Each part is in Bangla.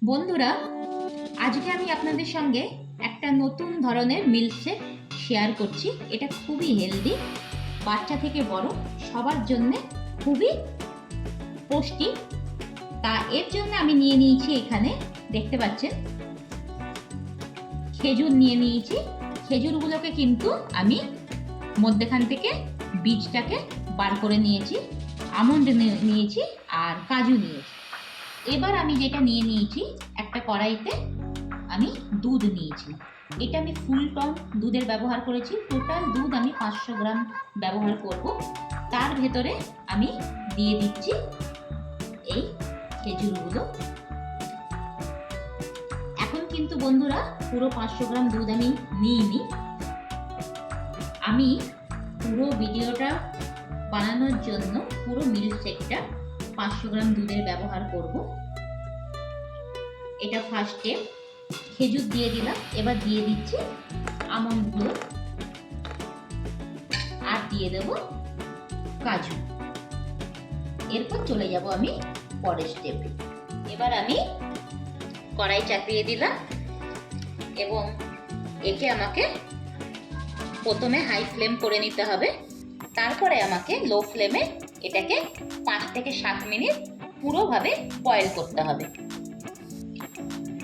বন্ধুরা, আজকে আমি আপনাদের সঙ্গে একটা নতুন ধরনের মিল্কশেক শেয়ার করছি। এটা খুবই হেলদি, বাচ্চা থেকে বড় সবার জন্য খুবই পুষ্টি। তা এর জন্য আমি নিয়ে নিয়েছি, এখানে দেখতে পাচ্ছেন খেজুর নিয়ে নিয়েছি। খেজুরগুলোকে কিন্তু আমি মধ্যখান থেকে বীজটাকে বার করে নিয়েছি, আমন্ড নিয়েছি আর কাজু নিয়েছি। এবার আমি যেটা নিয়ে নিয়েছি, একটা কড়াইতে আমি দুধ নিয়েছি। এটা আমি ফুল টন দুধের ব্যবহার করেছি। টোটাল দুধ আমি 500 গ্রাম ব্যবহার করব। তার ভেতরে আমি দিয়ে দিচ্ছি এই খেজুরগুলো। এখন কিন্তু বন্ধুরা পুরো 500 গ্রাম দুধ আমি নিইনি। আমি পুরো ভিডিওটা বানানোর জন্য পুরো মিল্কশেকটা 500 গ্রাম দুধের ব্যবহার করব। এটা ফার্স্টে খেজুর দিয়ে দিলাম, এবার দিয়ে দিচ্ছি আমন্ডগুলো আর দিয়ে দেব কাজু। এরপর চলে যাব আমি পরের স্টেপে। এবার আমি কড়াই চাপিয়ে দিলাম এবং একে আমাকে প্রথমে হাই ফ্লেম করে নিতে হবে, তারপরে আমাকে লো ফ্লেমে এটাকে 5 থেকে 7 মিনিট পুরোভাবে বয়েল করতে হবে।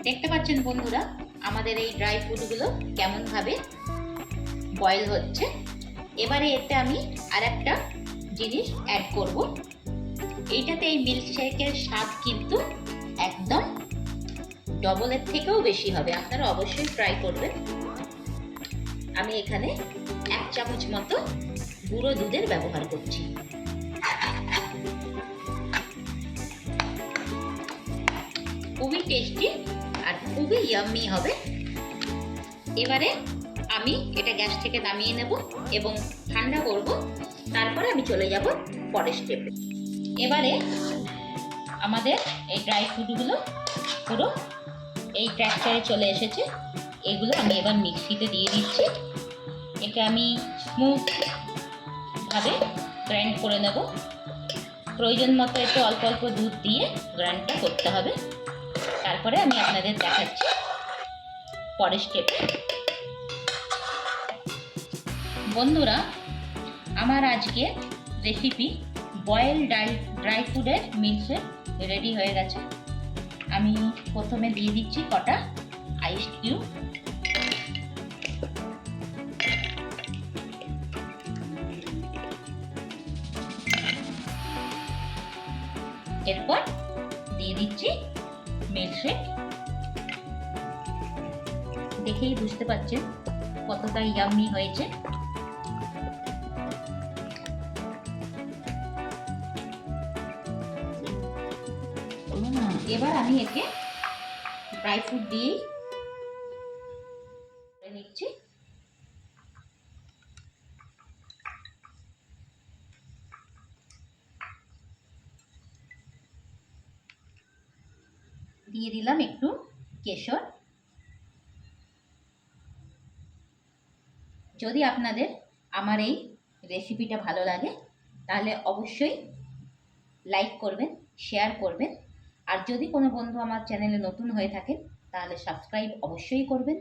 দেখতে পাচ্ছেন বন্ধুরা আমাদের এই ড্রাই ফ্রুটগুলো কেমনভাবে বয়েল হচ্ছে। এবারে এতে আমি আর একটা জিনিস অ্যাড করব। এইটাতে এই মিল্কশেকের স্বাদ কিন্তু একদম ডবলের থেকেও বেশি হবে, আপনারা অবশ্যই ট্রাই করবেন। আমি এখানে 1 চামচ মতো গুঁড়ো দুধের ব্যবহার করছি। খুবই টেস্টি আর খুবই ইয়াম্মি হবে। এবারে আমি এটা গ্যাস থেকে নামিয়ে নেব এবং ঠান্ডা করব, তারপরে আমি চলে যাব পরের স্টেপে। এবারে আমাদের এই ড্রাই ফ্রুটগুলো পুরো এই ট্র্যাকচারে চলে এসেছে। এগুলো আমি এবার মিক্সিতে দিয়ে দিচ্ছি। এটা আমি স্মুথভাবে গ্রাইন্ড করে নেব। প্রয়োজন মতো একটু অল্প অল্প দুধ দিয়ে গ্রাইন্ডটা করতে হবে। তারপরে আমি আপনাদের দেখাচ্ছি পরের স্টেপে। বন্ধুরা, আমার আজকে রেসিপি বয়েল ড্রাই ফ্রুটের মিল্কশেক রেডি হয়ে গেছে। আমি প্রথমে দিয়ে দিচ্ছি কটা আইস কিউব। এরপর দিয়ে দিচ্ছি মিল্কশেক। দেখেই বুঝতে পারছেন কতটা ইয়াম্মি হয়েছে। এবার আমি একে ড্রাই ফ্রুট দিয়ে নিচ্ছি। দিয়ে দিলাম একটু কেশর। যদি আপনাদের আমার এই রেসিপিটা ভালো লাগে তাহলে অবশ্যই লাইক করবেন, শেয়ার করবেন। আর যদি কোনো বন্ধু আমার চ্যানেলে নতুন হয়ে থাকেন তাহলে সাবস্ক্রাইব অবশ্যই করবেন।